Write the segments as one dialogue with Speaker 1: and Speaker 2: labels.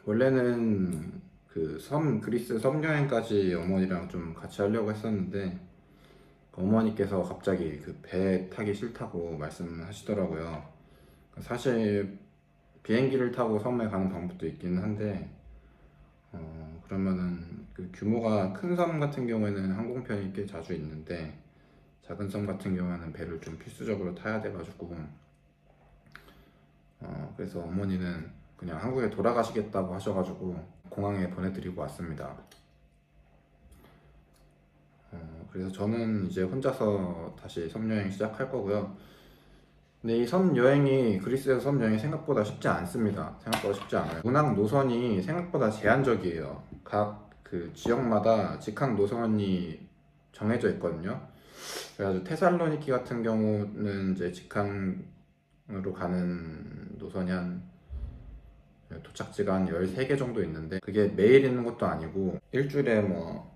Speaker 1: 원래는 그리스 섬 여행까지 어머니랑 좀 같이 하려고 했었는데 어머니께서 갑자기 그 배 타기 싫다고 말씀하시더라고요. 사실 비행기를 타고 섬에 가는 방법도 있긴 한데 그러면은 그 규모가 큰 섬 같은 경우에는 항공편이 꽤 자주 있는데 작은 섬 같은 경우에는 배를 좀 필수적으로 타야 돼가지고 그래서 어머니는 그냥 한국에 돌아가시겠다고 하셔가지고 공항에 보내드리고 왔습니다. 그래서 저는 이제 혼자서 다시 섬 여행 시작할 거고요. 근데 이 섬 여행이 그리스에서 섬 여행이 생각보다 쉽지 않습니다. 생각보다 쉽지 않아요. 문학 노선이 생각보다 제한적이에요. 각 그 지역마다 직항 노선이 정해져 있거든요. 그래가지고 테살로니키 같은 경우는 이제 직항으로 가는 노선이 한 도착지가 한 13개 정도 있는데 그게 매일 있는 것도 아니고 일주일에 뭐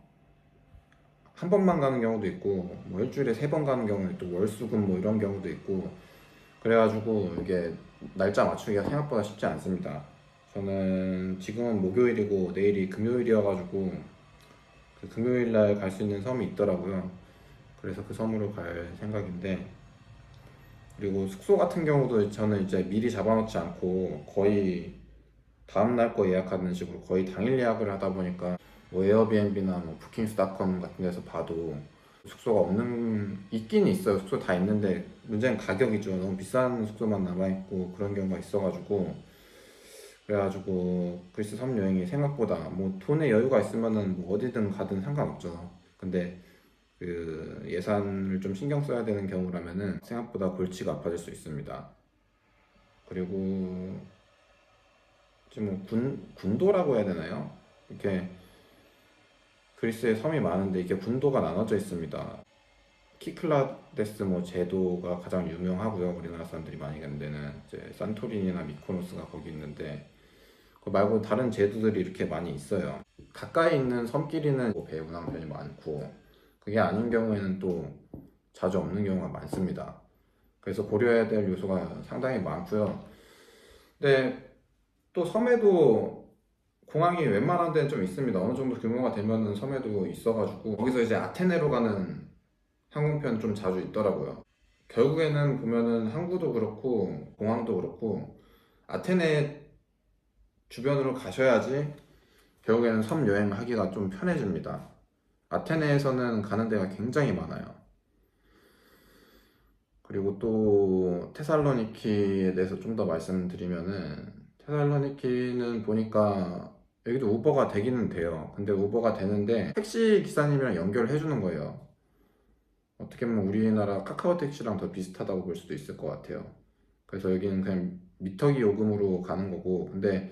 Speaker 1: 한 번만 가는 경우도 있고 뭐 일주일에 3번 가는 경우도 있고 월수금 뭐 이런 경우도 있고 그래가지고 이게 날짜 맞추기가 생각보다 쉽지 않습니다. 저는 지금은 목요일이고 내일이 금요일이어가지고 그 금요일 날 갈 수 있는 섬이 있더라고요. 그래서 그 섬으로 갈 생각인데 그리고 숙소 같은 경우도 저는 이제 미리 잡아놓지 않고 거의 다음날 거 예약하는 식으로 거의 당일 예약을 하다 보니까 뭐 에어비앤비나 뭐 부킹스닷컴 같은 데서 봐도 숙소가 있긴 있어요. 숙소 다 있는데 문제는 가격이죠. 너무 비싼 숙소만 남아있고 그런 경우가 있어가지고 그래가지고 그리스 섬 여행이 생각보다 뭐 돈에 여유가 있으면은 뭐 어디든 가든 상관없죠. 근데 그 예산을 좀 신경 써야 되는 경우라면은 생각보다 골치가 아파질 수 있습니다. 그리고 지금 뭐 군도라고 해야 되나요? 이렇게 그리스에 섬이 많은데 이게 군도가 나눠져 있습니다. 키클라데스 뭐 제도가 가장 유명하고요. 우리나라 사람들이 많이 가는 데는 이제 산토리니나 미코노스가 거기 있는데 그 말고 다른 제도들이 이렇게 많이 있어요. 가까이 있는 섬끼리는 뭐배 운항편이 많고 그게 아닌 경우에는 또 자주 없는 경우가 많습니다. 그래서 고려해야 될 요소가 상당히 많고요. 근데 또 섬에도 공항이 웬만한 데는 좀 있습니다. 어느 정도 규모가 되면은 섬에도 있어가지고 거기서 이제 아테네로 가는 항공편 좀 자주 있더라고요. 결국에는 보면은 항구도 그렇고 공항도 그렇고 아테네 주변으로 가셔야지 결국에는 섬 여행을 하기가 좀 편해집니다. 아테네에서는 가는 데가 굉장히 많아요. 그리고 또 테살로니키에 대해서 좀 더 말씀드리면은 테살로니키는 보니까 여기도 우버가 되기는 돼요. 근데 우버가 되는데 택시 기사님이랑 연결을 해주는 거예요. 어떻게 보면 우리나라 카카오 택시랑 더 비슷하다고 볼 수도 있을 것 같아요. 그래서 여기는 그냥 미터기 요금으로 가는 거고 근데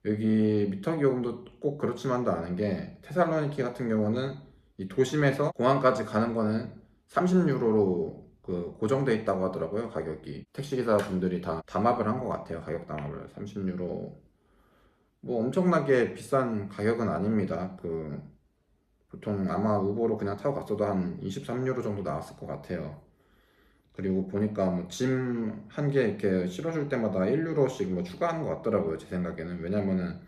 Speaker 1: 여기 미터기 요금도 꼭 그렇지만도 않은 게 테살로니키 같은 경우는 이 도심에서 공항까지 가는 거는 30유로로 그 고정돼 있다고 하더라고요. 가격이 택시기사 분들이 다 담합을 한 것 같아요. 가격 담합을 30유로 뭐 엄청나게 비싼 가격은 아닙니다. 그 보통 아마 우버로 그냥 타고 갔어도 한 23유로 정도 나왔을 것 같아요. 그리고 보니까 뭐 짐 한 개 이렇게 실어줄 때마다 1유로씩 뭐 추가하는 것 같더라고요. 제 생각에는. 왜냐면은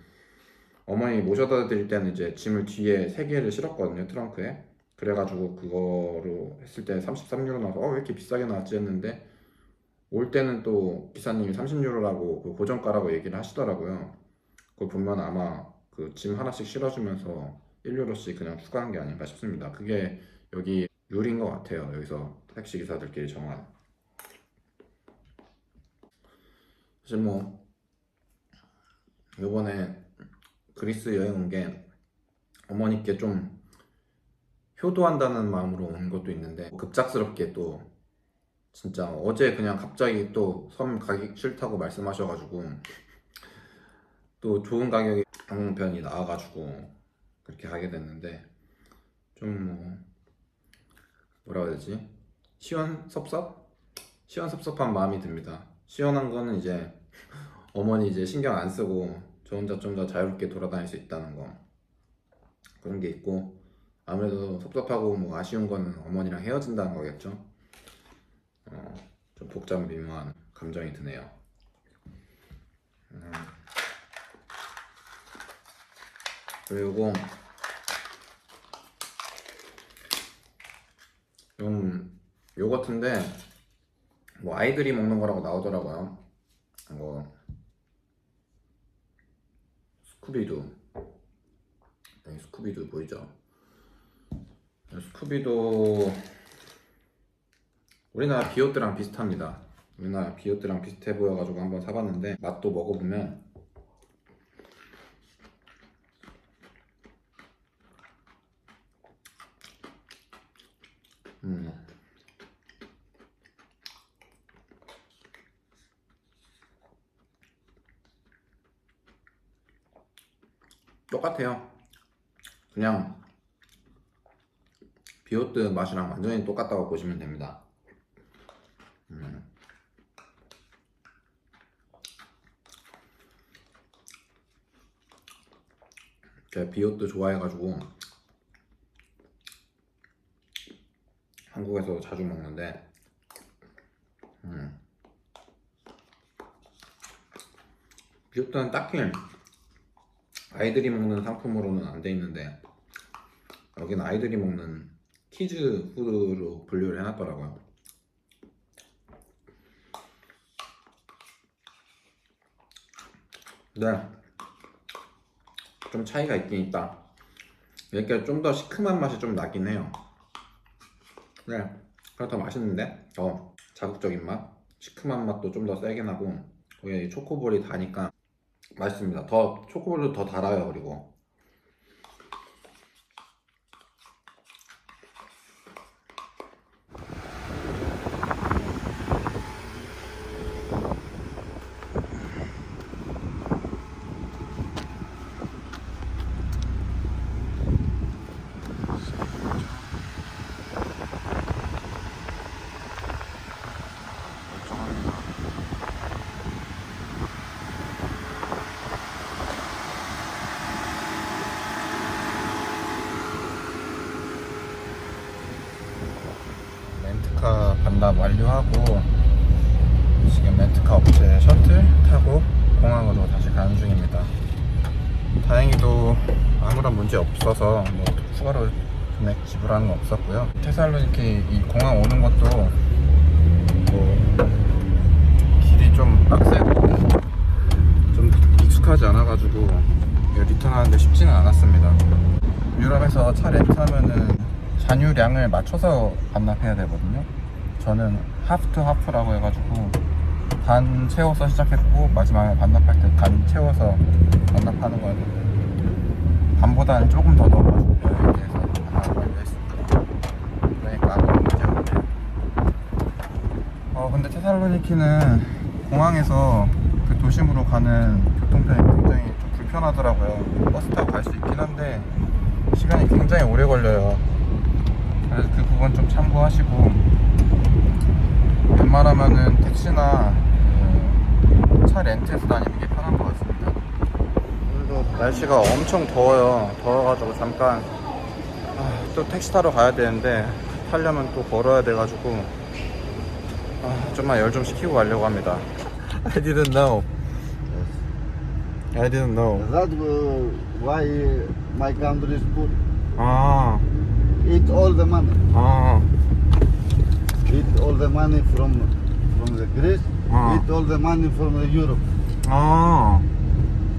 Speaker 1: 어머니 모셔다 드릴 때는 이제 짐을 뒤에 3개를 실었거든요. 트렁크에. 그래가지고 그거로 했을 때 33유로 나와서 왜 이렇게 비싸게 나왔지 했는데 올 때는 또 기사님이 30유로라고 그 고정가라고 얘기를 하시더라고요. 그거 보면 아마 그 짐 하나씩 실어주면서 1유로씩 그냥 추가한 게 아닌가 싶습니다. 그게 여기 룰인 것 같아요. 여기서 택시 기사들끼리 정한. 사실 뭐 요번에 그리스 여행 온 게 어머니께 좀 효도한다는 마음으로 온 것도 있는데 급작스럽게 또 진짜 어제 그냥 갑자기 또 섬 가기 싫다고 말씀하셔가지고 또 좋은 가격의 항공편이 나와가지고 그렇게 가게 됐는데 좀 뭐라 해야 되지? 시원섭섭? 시원섭섭한 마음이 듭니다. 시원한 거는 이제 어머니 이제 신경 안 쓰고 저 혼자 좀 더 자유롭게 돌아다닐 수 있다는 거 그런 게 있고 아무래도 섭섭하고 뭐 아쉬운 거는 어머니랑 헤어진다는 거겠죠. 좀 복잡 미묘한 감정이 드네요. 그리고 좀 요거트인데 뭐 아이들이 먹는 거라고 나오더라고요. 이거 스쿠비두, 여기 스쿠비두 보이죠? 스쿠비두 우리나라 비오트랑 비슷합니다. 우리나라 비오트랑 비슷해 보여가지고 한번 사봤는데 맛도 먹어보면 똑같아요. 그냥 비오트 맛이랑 완전히 똑같다고 보시면 됩니다. 제가 비오트 좋아해가지고 한국에서 자주 먹는데 비오트는 딱히 아이들이 먹는 상품으로는 안 돼 있는데 여기는 아이들이 먹는 키즈 푸드로 분류를 해놨더라고요. 네, 좀 차이가 있긴 있다. 이렇게 좀 더 시큼한 맛이 좀 나긴 해요. 네, 그래서 더 맛있는데 더 자극적인 맛, 시큼한 맛도 좀 더 세게 나고 거기에 초코볼이 다니까 맛있습니다. 더 초코볼도 더 달아요. 그리고 렌트카 반납 완료하고 지금 렌트카 업체 셔틀 타고 공항으로 다시 가는 중입니다. 다행히도 아무런 문제 없어서 뭐 추가로 금액 지불하는 건 없었고요. 테살로니키 이 공항 오는 것도 뭐 길이 좀 빡세고 좀 익숙하지 않아가지고 리턴하는데 쉽지는 않았습니다. 유럽에서 차 렌트하면은 잔유량을 맞춰서 반납해야 되거든요. 저는 하프 투 하프라고 해가지고 반 채워서 시작했고 마지막에 반납할 때 반 채워서 반납하는 거였는데 반보다는 조금 더 넣어가지고 여유있게 해서 반납을 완료했습니다. 그러니까 아무런 문제 없네요. 근데 테살로니키는 공항에서 그 도심으로 가는 교통편이 굉장히 좀 불편하더라고요. 버스 타고 갈 수 있긴 한데 시간이 굉장히 오래 걸려요. 그래서 그 부분 좀 참고하시고 웬만하면은 택시나 차 렌트해서 다니는 게 편한 것 같습니다. 오늘도 날씨가 엄청 더워요. 더워가지고 잠깐 또 택시 타러 가야 되는데 타려면 또 걸어야 돼가지고 좀만 열 좀 식히고 가려고 합니다. I didn't know. I didn't know.
Speaker 2: That's why my country is poor.
Speaker 1: 아,
Speaker 2: Eat all the money.
Speaker 1: 아,
Speaker 2: Eat all the money from the Greece. Eat all the money from the Europe.
Speaker 1: 아.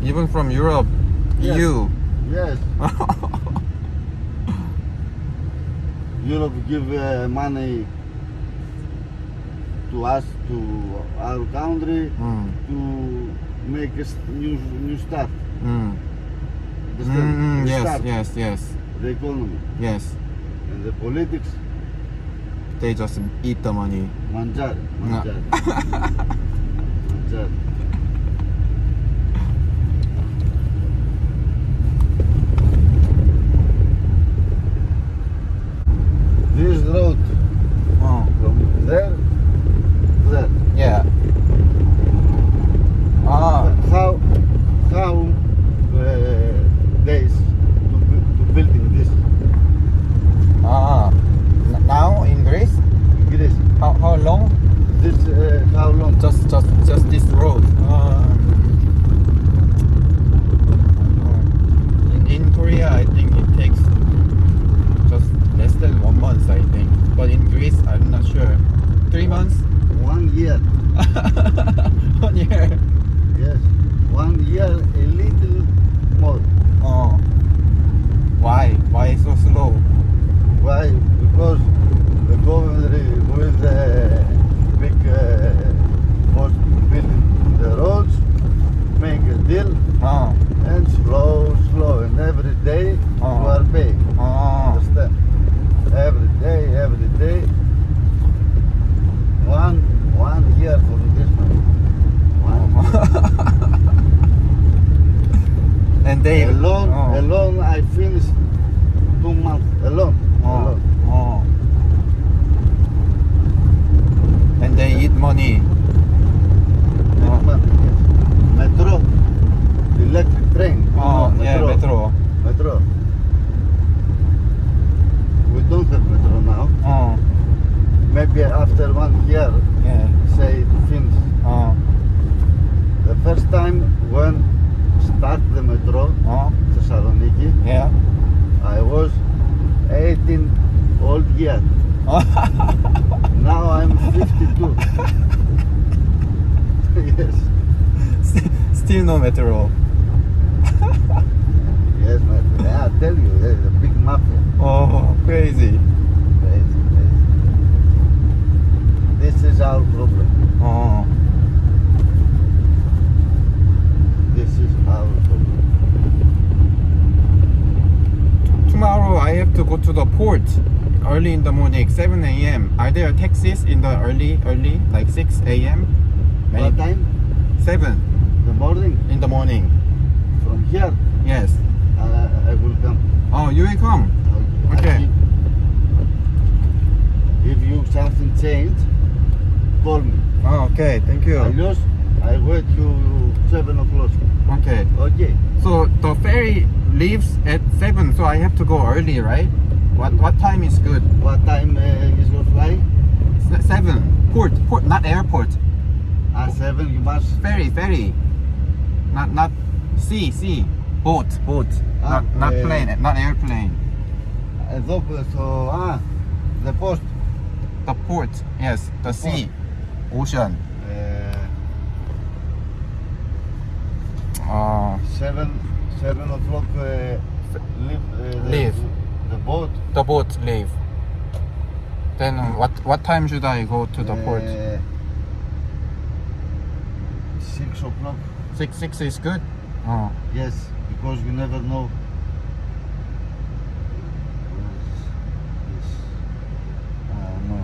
Speaker 1: Even from Europe,
Speaker 2: Yes.
Speaker 1: EU.
Speaker 2: Yes. Europe give money to us, to our country, to make a new start. Understand?
Speaker 1: Yes,
Speaker 2: Restart
Speaker 1: yes, yes,
Speaker 2: the economy
Speaker 1: yes.
Speaker 2: and the politics.
Speaker 1: They just eat the money.
Speaker 2: Mangiare, mangiare. Mangiare. This road
Speaker 1: Oh,
Speaker 2: from there to there.
Speaker 1: yeah. Ah,
Speaker 2: How days to building this
Speaker 1: now in Greece,
Speaker 2: Greece?
Speaker 1: how long?
Speaker 2: This how long?
Speaker 1: Just this road.
Speaker 2: here a little more.
Speaker 1: Oh. Why so slow?
Speaker 2: Why? Because the government with the big most building the roads, make a deal, and slow, and every day you are paying. Understand? Every day. One year from this one.
Speaker 1: And they
Speaker 2: Alone I finished 2 months alone.
Speaker 1: And they eat money.
Speaker 2: This month, yes. Metro, electric train.
Speaker 1: Metro.
Speaker 2: Metro. We don't have metro now. Maybe after 1 year,
Speaker 1: Yeah.
Speaker 2: say to finish. The first time when start the metro, Thessaloniki,
Speaker 1: Yeah.
Speaker 2: I was 18 old year. Now I'm 52. Yes.
Speaker 1: Still no metro.
Speaker 2: Yes, my friend. I tell you, there's a big mafia.
Speaker 1: Oh, crazy.
Speaker 2: Crazy. This is our problem. This is our problem.
Speaker 1: Tomorrow I have to go to the port early in the morning, 7 a.m. Are there taxis in the early, like 6 a.m.?
Speaker 2: What time?
Speaker 1: 7
Speaker 2: The morning.
Speaker 1: in the morning.
Speaker 2: From here,
Speaker 1: Yes.
Speaker 2: I will come.
Speaker 1: Oh, you will come? Okay.
Speaker 2: If you something change, call me.
Speaker 1: Oh, okay. Thank you.
Speaker 2: Alios, I wait you 7 o'clock.
Speaker 1: Okay.
Speaker 2: Okay.
Speaker 1: So the ferry leaves at 7, so I have to go early, right? What time is good?
Speaker 2: What time is your flight?
Speaker 1: 7. Port, not airport.
Speaker 2: At 7 you must.
Speaker 1: Ferry. Not sea. Boat. Not plane, not airplane.
Speaker 2: Εδώ the post.
Speaker 1: The port, yes, the sea, ocean.
Speaker 2: 7 o'clock
Speaker 1: Leave.
Speaker 2: The boat.
Speaker 1: The boat leave. Then what time should I go to the port?
Speaker 2: 6 o'clock.
Speaker 1: 6 is good. Oh,
Speaker 2: Yes, because you never know. No.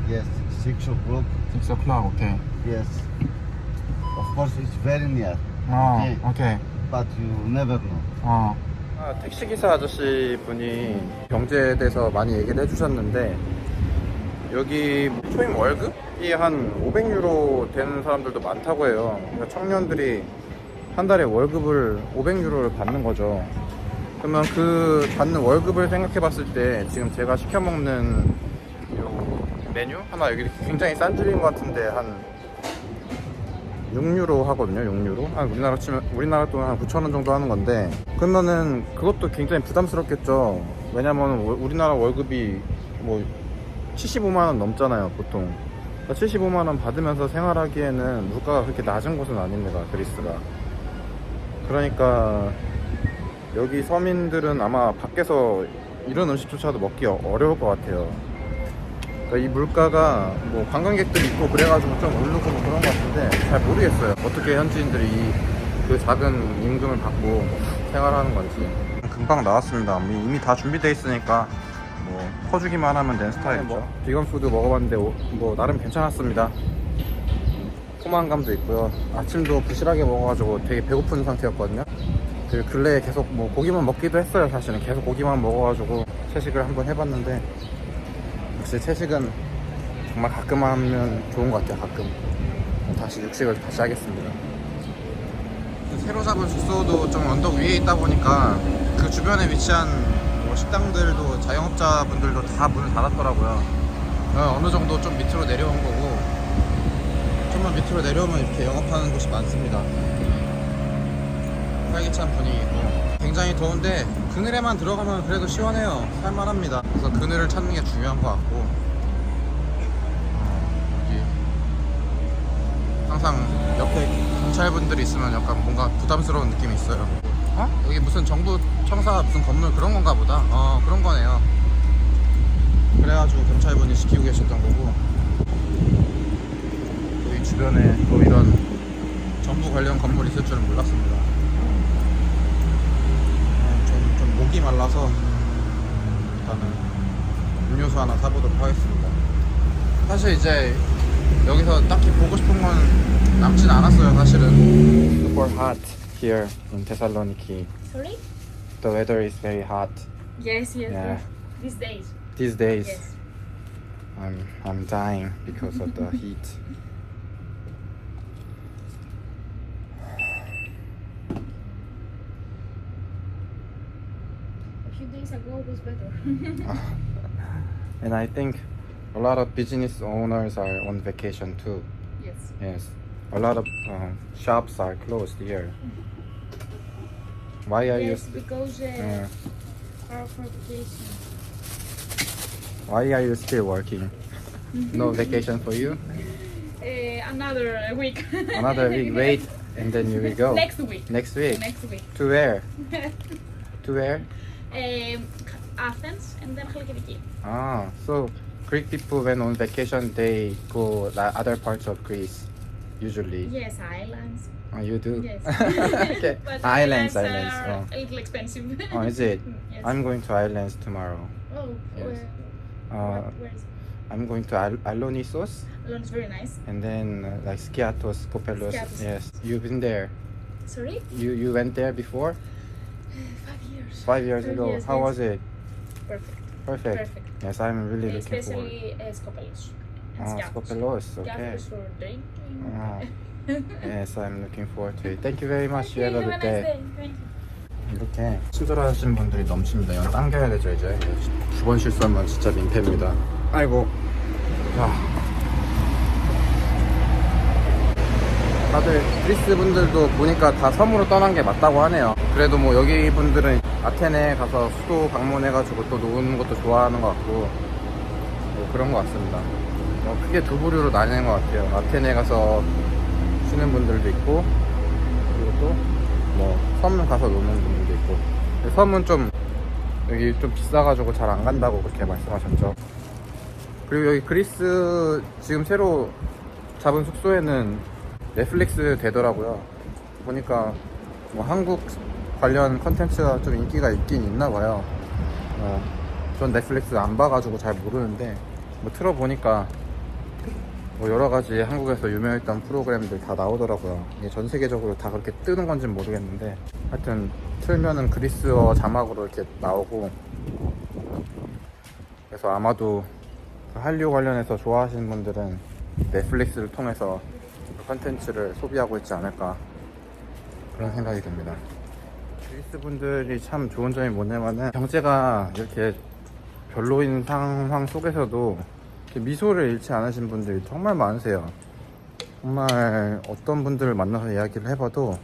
Speaker 2: Yes, 6 o'clock.
Speaker 1: 6 o'clock. Okay.
Speaker 2: Yes. Of course, it's very near,
Speaker 1: Oh, okay.
Speaker 2: but you never know.
Speaker 1: 택시기사 아저씨 분이 경제에 대해서 많이 얘기를 해주셨는데 여기 초임 월급이 한 500유로 되는 사람들도 많다고 해요. 그러니까 청년들이 한 달에 월급을 500유로를 받는 거죠. 그러면 그 받는 월급을 생각해 봤을 때 지금 제가 시켜 먹는 요 메뉴 하나 여기 굉장히 싼 집인 것 같은데 한 6유로 하거든요. 6유로. 우리나라 돈 한 9,000원 정도 하는 건데 그러면은 그것도 굉장히 부담스럽겠죠. 왜냐면 우리나라 월급이 뭐 75만원 넘잖아요, 보통. 75만원 받으면서 생활하기에는 물가가 그렇게 낮은 곳은 아닙니다, 그리스가. 그러니까 여기 서민들은 아마 밖에서 이런 음식조차도 먹기 어려울 것 같아요. 그러니까 이 물가가 뭐 관광객들이 있고 그래가지고 좀 오르고 뭐 그런 것 같은데 잘 모르겠어요. 어떻게 현지인들이 그 작은 임금을 받고 생활하는 건지. 금방 나왔습니다. 이미 다 준비되어 있으니까 뭐 퍼주기만 하면 되는 스타일이죠. 비건 푸드 먹어봤는데 뭐 나름 괜찮았습니다. 포만감도 있고요. 아침도 부실하게 먹어가지고 되게 배고픈 상태였거든요. 그 근래에 계속 뭐 고기만 먹기도 했어요. 사실은 계속 고기만 먹어가지고 채식을 한번 해봤는데 역시 채식은 정말 가끔 하면 좋은 것 같아요. 가끔 다시 육식을 다시 하겠습니다. 새로 잡은 숙소도 좀 언덕 위에 있다 보니까 그 주변에 위치한 뭐 식당들도 자영업자분들도 다 문을 닫았더라고요. 어느 정도 좀 밑으로 내려온 거고 좀만 밑으로 내려오면 이렇게 영업하는 곳이 많습니다. 활기찬 분위기고 굉장히 더운데 그늘에만 들어가면 그래도 시원해요. 살만합니다. 그래서 그늘을 찾는 게 중요한 것 같고 여기 항상 옆에 경찰분들이 있으면 약간 뭔가 부담스러운 느낌이 있어요. 어? 여기 무슨 정부 청사 무슨 건물 그런 건가 보다. 그런 거네요. 그래가지고 경찰분이 지키고 계셨던 거고, 여기 주변에 또 이런 정부 관련 건물이 있을 줄은 몰랐습니다. 좀 목이 말라서 일단은 음료수 하나 사보도록 하겠습니다. 사실 이제 여기서 딱히 보고 싶은 건 남진 않았어요, 사실은. Super hot here in Thessaloniki.
Speaker 3: Sorry?
Speaker 1: The weather is very hot
Speaker 3: Yes, yes.
Speaker 1: Yeah.
Speaker 3: These days.
Speaker 1: these days.
Speaker 3: Yes.
Speaker 1: I'm dying because of the heat.
Speaker 3: A few days ago was better.
Speaker 1: And I think a lot of business owners are on vacation too.
Speaker 3: Yes.
Speaker 1: Yes, a lot of shops are closed here. Why are
Speaker 3: Yes, because
Speaker 1: uh,
Speaker 3: our vacation.
Speaker 1: why are you still working? No vacation for you?
Speaker 3: Another week.
Speaker 1: Another week wait and then you will go.
Speaker 3: Next week.
Speaker 1: Next week.
Speaker 3: Next week.
Speaker 1: To where? To where?
Speaker 3: Athens and then Halkidiki.
Speaker 1: Ah, so Greek people when on vacation they go the other parts of Greece usually.
Speaker 3: Yes, islands.
Speaker 1: Oh, you do?
Speaker 3: Yes.
Speaker 1: Okay.
Speaker 3: But
Speaker 1: Islands.
Speaker 3: are
Speaker 1: Oh.
Speaker 3: a little expensive.
Speaker 1: Oh, is it?
Speaker 3: Yes.
Speaker 1: I'm going to islands tomorrow.
Speaker 3: Oh,
Speaker 1: Yes.
Speaker 3: where?
Speaker 1: Uh,
Speaker 3: Where's?
Speaker 1: I'm going to Alonissos
Speaker 3: Alone is very nice.
Speaker 1: and then like Skiathos, Kopelos.
Speaker 3: Skiathos.
Speaker 1: Yes, you've been there.
Speaker 3: Sorry?
Speaker 1: You went there before?
Speaker 3: 5 years.
Speaker 1: 5 years
Speaker 3: 5
Speaker 1: ago.
Speaker 3: years,
Speaker 1: How
Speaker 3: yes.
Speaker 1: was it?
Speaker 3: Perfect.
Speaker 1: Perfect.
Speaker 3: Perfect.
Speaker 1: Yes, I'm really looking forward.
Speaker 3: Especially Skopelos. And
Speaker 1: Ah,
Speaker 3: Skiathos.
Speaker 1: Skopelos. Okay.
Speaker 3: Skiathos for drinking.
Speaker 1: Ah, yes, I'm looking forward to it. Thank you very much. You have a
Speaker 3: Okay,
Speaker 1: good
Speaker 3: nice
Speaker 1: day.
Speaker 3: Thank you.
Speaker 1: 이렇게 친절하신 분들이 넘칩니다. 이건 당겨야 되죠 이제. 두 번 실수하면 진짜 민폐입니다. 아이고. 자. 다들 그리스 분들도 보니까 다 섬으로 떠난 게 맞다고 하네요. 그래도 뭐 여기 분들은 아테네 가서 수도 방문해가지고 또 노는 것도 좋아하는 것 같고 뭐 그런 것 같습니다. 크게 두 부류로 나뉘는 것 같아요. 아테네 가서 쉬는 분들도 있고, 그리고 또 뭐 섬 가서 노는 분들도 있고. 섬은 좀 여기 좀 비싸가지고 잘 안 간다고 그렇게 말씀하셨죠. 그리고 여기 그리스 지금 새로 잡은 숙소에는 넷플릭스 되더라고요. 보니까 뭐 한국 관련 컨텐츠가 좀 인기가 있긴 있나 봐요. 전 넷플릭스 안 봐가지고 잘 모르는데 뭐 틀어보니까 뭐 여러 가지 한국에서 유명했던 프로그램들 다 나오더라고요. 이게 전 세계적으로 다 그렇게 뜨는 건지는 모르겠는데 하여튼 틀면은 그리스어 자막으로 이렇게 나오고, 그래서 아마도 한류 관련해서 좋아하시는 분들은 넷플릭스를 통해서 컨텐츠를 소비하고 있지 않을까 그런 생각이 듭니다. 그리스 분들이 참 좋은 점이 뭐냐면은 경제가 이렇게 별로인 상황 속에서도 미소를 잃지 않으신 분들이 정말 많으세요. 정말 어떤 분들을 만나서 이야기를 해봐도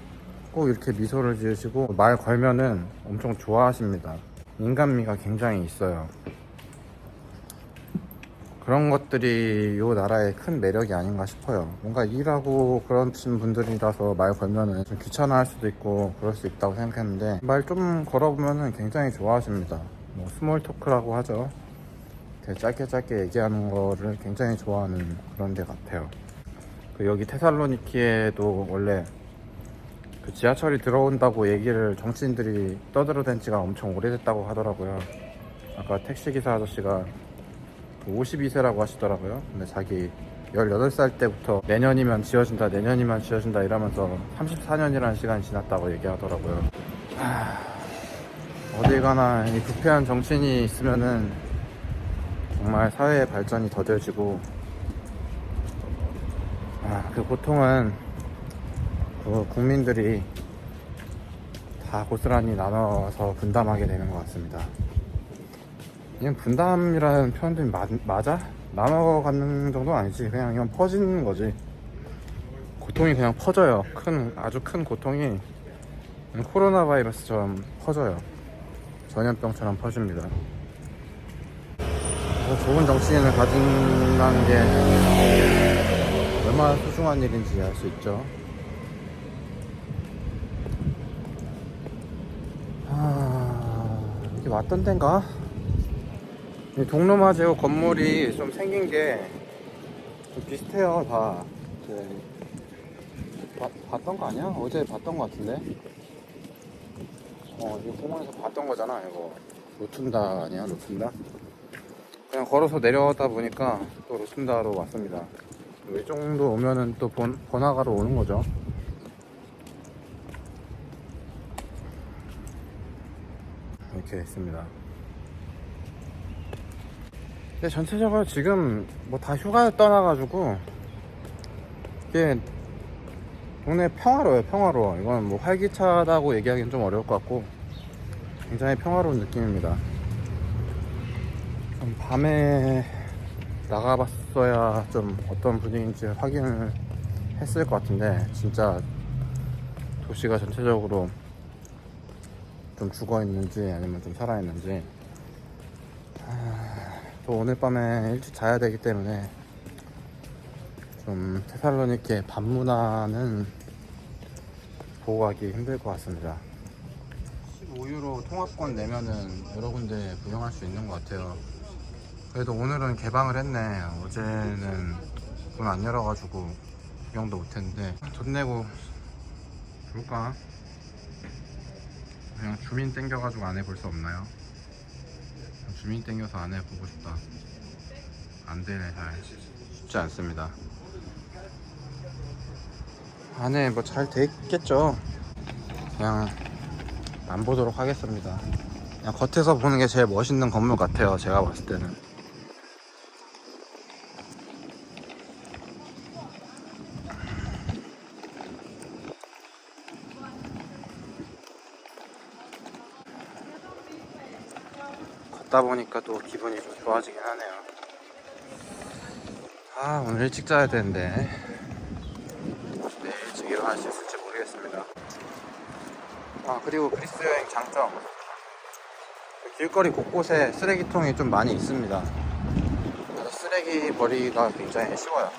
Speaker 1: 꼭 이렇게 미소를 지으시고 말 걸면은 엄청 좋아하십니다. 인간미가 굉장히 있어요. 그런 것들이 이 나라의 큰 매력이 아닌가 싶어요. 뭔가 일하고 그러신 분들이라서 말 걸면은 좀 귀찮아할 수도 있고 그럴 수 있다고 생각했는데 말 좀 걸어보면은 굉장히 좋아하십니다. 뭐 스몰 토크라고 하죠. 짧게 얘기하는 거를 굉장히 좋아하는 그런 데 같아요. 여기 테살로니키에도 원래 그 지하철이 들어온다고 얘기를 정치인들이 떠들어댄 지가 엄청 오래됐다고 하더라고요. 아까 택시기사 아저씨가 52세라고 하시더라고요. 근데 자기 18살 때부터 내년이면 지어진다 이러면서 34년이라는 시간이 지났다고 얘기하더라고요. 어딜 가나 이 부패한 정치인이 있으면은 정말 사회의 발전이 더뎌지고, 그 고통은 그 국민들이 다 고스란히 나눠서 분담하게 되는 것 같습니다. 그냥 분담이라는 표현들이 맞아? 나눠 갖는 정도는 아니지. 그냥 이건 퍼지는 거지. 고통이 그냥 퍼져요. 아주 큰 고통이 코로나 바이러스처럼 퍼져요. 전염병처럼 퍼집니다. 좋은 정치인을 가진다는 게 얼마나 소중한 일인지 알 수 있죠. 여기 왔던 데인가? 이 동로마제오 건물이 좀 생긴 게 좀 비슷해요. 다 봤던 거 아니야? 어제 봤던 거 같은데? 이거 공원에서 봤던 거잖아. 이거 로툰다 아니야? 로툰다? 그냥 걸어서 내려다 보니까 또 로툰다로 왔습니다. 이 정도 오면은 또 번화가로 오는 거죠. 이렇게 있습니다. 근데 전체적으로 지금 뭐 다 휴가를 떠나가지고 이게 동네 평화로워요. 평화로워. 이건 뭐 활기차다고 얘기하기는 좀 어려울 것 같고 굉장히 평화로운 느낌입니다. 좀 밤에 나가봤어야 좀 어떤 분위기인지 확인을 했을 것 같은데 진짜 도시가 전체적으로 좀 죽어있는지 아니면 좀 살아있는지 또 오늘 밤에 일찍 자야 되기 때문에 좀 테살로니케 밤문화는 보고 가기 힘들 것 같습니다. 15유로 통합권 내면은 여러 군데 구경할 수 있는 것 같아요. 그래도 오늘은 개방을 했네. 어제는 문 안 열어가지고 구경도 못했는데 돈 내고 볼까? 그냥 주민 땡겨가지고 안에 볼 수 없나요? 주민 땡겨서 안에 보고 싶다. 안 되네. 잘 쉽지 않습니다. 안에 뭐 잘 돼 있겠죠. 그냥 안 보도록 하겠습니다. 그냥 겉에서 보는 게 제일 멋있는 건물 같아요. 제가 봤을 때는. 걷다 보니까 또 기분이 좀 좋아지긴 하네요. 오늘 일찍 자야 되는데 내일 일찍 일어날 수 있을지 모르겠습니다. 그리고 그리스 여행 장점, 길거리 곳곳에 쓰레기통이 좀 많이 있습니다. 그래서 쓰레기 버리기가 굉장히 쉬워요.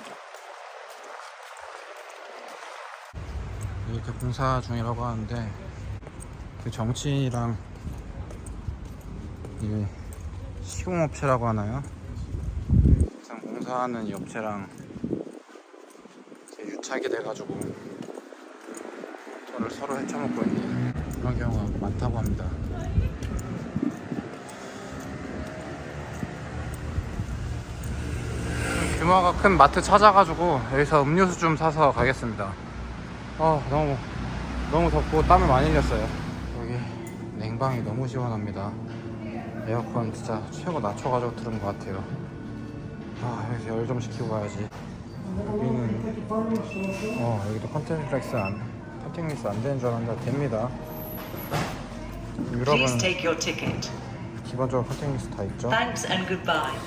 Speaker 1: 이렇게 공사 중이라고 하는데 그 정치인이랑 이 시공업체라고 하나요? 공사하는 이 업체랑 유착이 돼가지고 저를 서로 헤쳐먹고 있는 그런 경우가 많다고 합니다. 규모가 큰 마트 찾아가지고 여기서 음료수 좀 사서 가겠습니다. 너무 덥고 땀을 많이 흘렸어요. 여기 냉방이 너무 시원합니다. 에어컨 진짜 최고 낮춰가지고 틀은 것 같아요. 여기서 열 좀 식히고 가야지. 여기는 여기도 컨택트레스 안 되는 줄 알았는데 됩니다. 유럽은
Speaker 4: Please take your ticket.
Speaker 1: 기본적으로 컨택트레스 다 있죠.
Speaker 4: Thanks and goodbye.